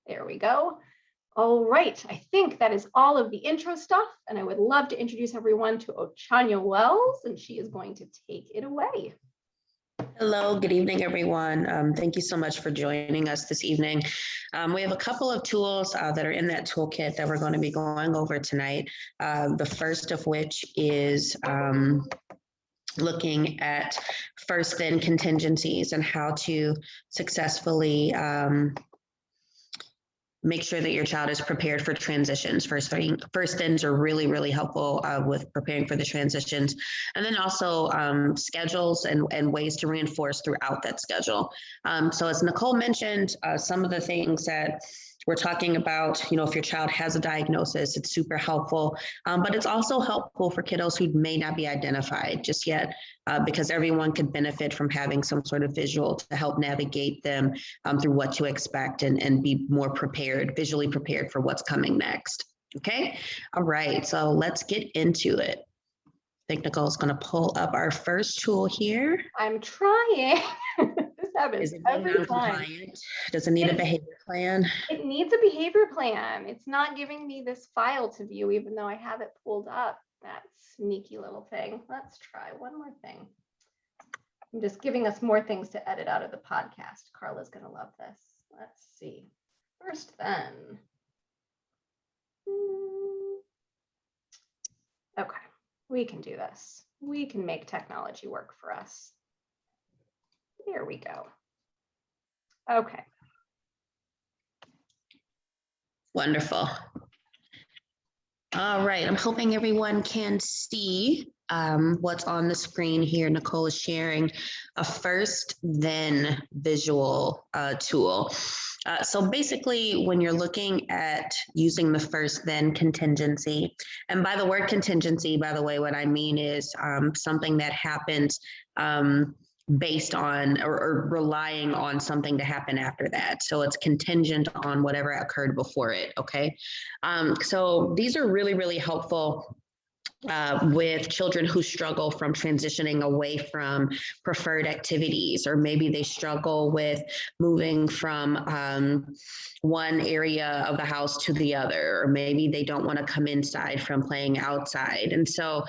There we go. All right, I think that is all of the intro stuff, and I would love to introduce everyone to Ochanya Wells, and she is going to take it away. Hello, good evening, everyone. Thank you so much for joining us this evening. We have a couple of tools that are in that toolkit that we're going to be going over tonight. The first of which is looking at first then contingencies and how to successfully make sure that your child is prepared for transitions. First thens are really, really helpful with preparing for the transitions. And then also schedules and ways to reinforce throughout that schedule. So as Nicole mentioned, some of the things that we're talking about, if your child has a diagnosis, it's super helpful, but it's also helpful for kiddos who may not be identified just yet, because everyone could benefit from having some sort of visual to help navigate them through what to expect and be more prepared, visually prepared for what's coming next. Okay. All right. So let's get into it. I think Nicole's going to pull up our first tool here. I'm trying. This happens Is it every time. Does it need a behavior plan? It needs a behavior plan. It's not giving me this file to view, even though I have it pulled up. That sneaky little thing. Let's try one more thing. I'm just giving us more things to edit out of the podcast. Carla's going to love this. Let's see. First then. Okay, we can do this. We can make technology work for us. Here we go. Okay. Wonderful. All right, I'm hoping everyone can see what's on the screen here. Nicole is sharing a first then visual tool. So basically, when you're looking at using the first then contingency, and by the word contingency, by the way, what I mean is something that happens based on or relying on something to happen after that. So it's contingent on whatever occurred before it, okay? So these are really, really helpful with children who struggle from transitioning away from preferred activities, or maybe they struggle with moving from one area of the house to the other, or maybe they don't want to come inside from playing outside. And so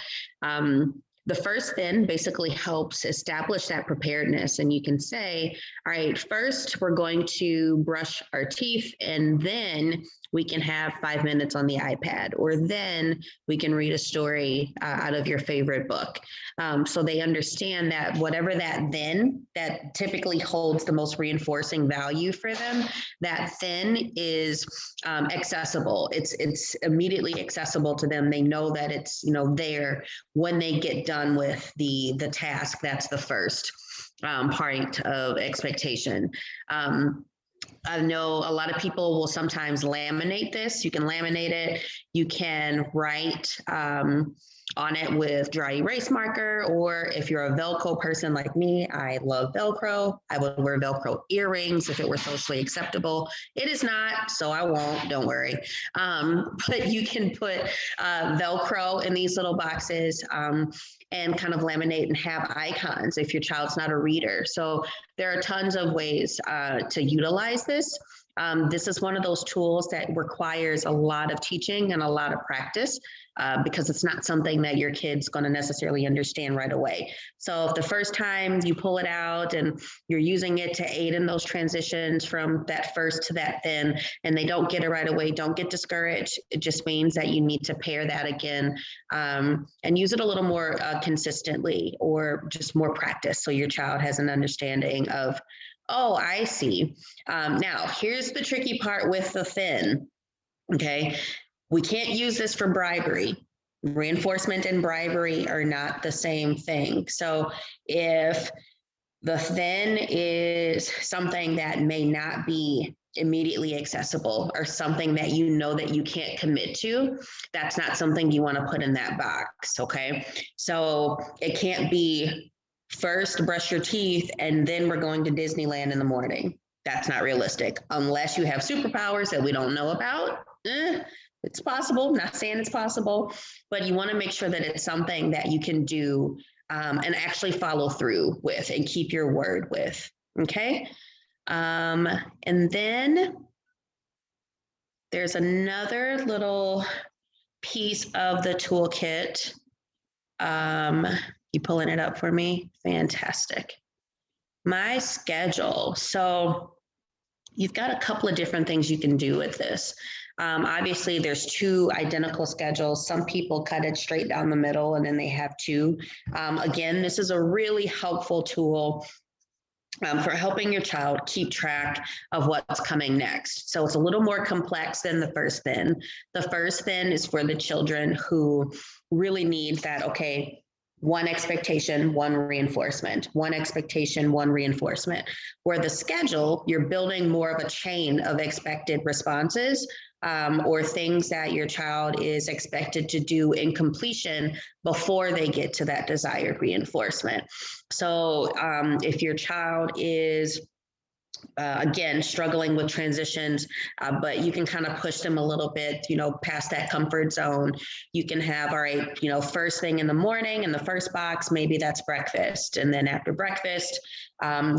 the first then basically helps establish that preparedness. And you can say, all right, first we're going to brush our teeth, and then we can have 5 minutes on the iPad, or then we can read a story out of your favorite book. So they understand that whatever that then, that typically holds the most reinforcing value for them, that then is accessible. It's immediately accessible to them. They know that it's there when they get done with the task. That's the first part of expectation. I know a lot of people will sometimes laminate this. You can laminate it. You can write on it with dry erase marker, or if you're a Velcro person like me, I love Velcro. I would wear Velcro earrings if it were socially acceptable. It is not, so I won't, don't worry. But you can put Velcro in these little boxes and kind of laminate and have icons if your child's not a reader. So there are tons of ways to utilize this. This is one of those tools that requires a lot of teaching and a lot of practice because it's not something that your kid's going to necessarily understand right away. So if the first time you pull it out and you're using it to aid in those transitions from that first to that then, and they don't get it right away, don't get discouraged. It just means that you need to pair that again and use it a little more consistently, or just more practice so your child has an understanding of, oh, I see. Now, here's the tricky part with the thin, okay? We can't use this for bribery. Reinforcement and bribery are not the same thing. So if the thin is something that may not be immediately accessible, or something that you know that you can't commit to, that's not something you want to put in that box, okay? So it can't be first brush your teeth and then we're going to Disneyland in the morning. That's not realistic unless you have superpowers that we don't know about. It's possible. I'm not saying it's possible, but you want to make sure that it's something that you can do and actually follow through with and keep your word with. Okay. And then there's another little piece of the toolkit. You pulling it up for me? Fantastic. My schedule. So you've got a couple of different things you can do with this. Obviously, there's two identical schedules. Some people cut it straight down the middle and then they have two. Again, this is a really helpful tool for helping your child keep track of what's coming next. So it's a little more complex than the first then. The first then is for the children who really need that, okay, one expectation, one reinforcement, one expectation, one reinforcement. Where the schedule, you're building more of a chain of expected responses or things that your child is expected to do in completion before they get to that desired reinforcement. So if your child is again, struggling with transitions, but you can kind of push them a little bit, past that comfort zone. You can have, all right, first thing in the morning in the first box, maybe that's breakfast. And then after breakfast,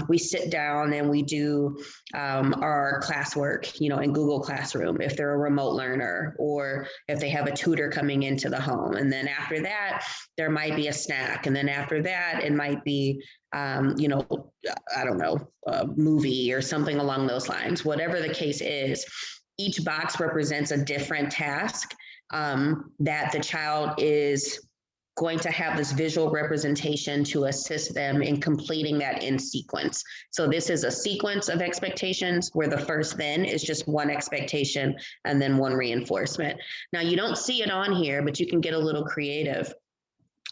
we sit down and we do our classwork, in Google Classroom, if they're a remote learner or if they have a tutor coming into the home. And then after that, there might be a snack. And then after that, it might be I don't know, a movie or something along those lines. Whatever the case is, each box represents a different task that the child is going to have this visual representation to assist them in completing that in sequence. So this is a sequence of expectations where the first then is just one expectation and then one reinforcement. Now you don't see it on here, but you can get a little creative.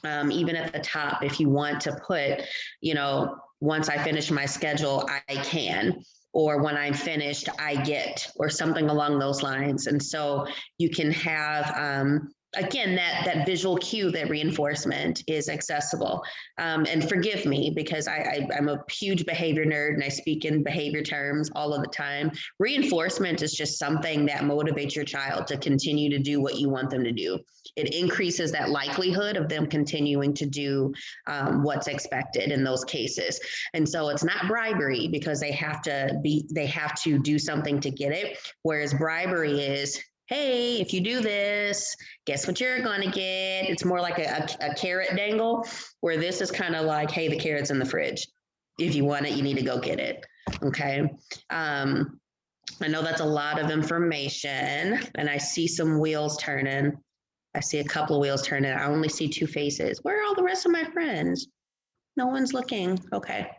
Even at the top, if you want to put, once I finish my schedule, I can, or when I'm finished, I get, or something along those lines. And so you can have, again, that visual cue, that reinforcement is accessible. And forgive me, because I'm a huge behavior nerd and I speak in behavior terms all of the time. Reinforcement is just something that motivates your child to continue to do what you want them to do. It increases that likelihood of them continuing to do what's expected in those cases. And so it's not bribery because they have to do something to get it. Whereas bribery is, hey, if you do this, guess what you're going to get? It's more like a carrot dangle, where this is kind of like, hey, the carrot's in the fridge. If you want it, you need to go get it. Okay. I know that's a lot of information, and I see some wheels turning. I see a couple of wheels turning. I only see two faces. Where are all the rest of my friends? No one's looking. Okay.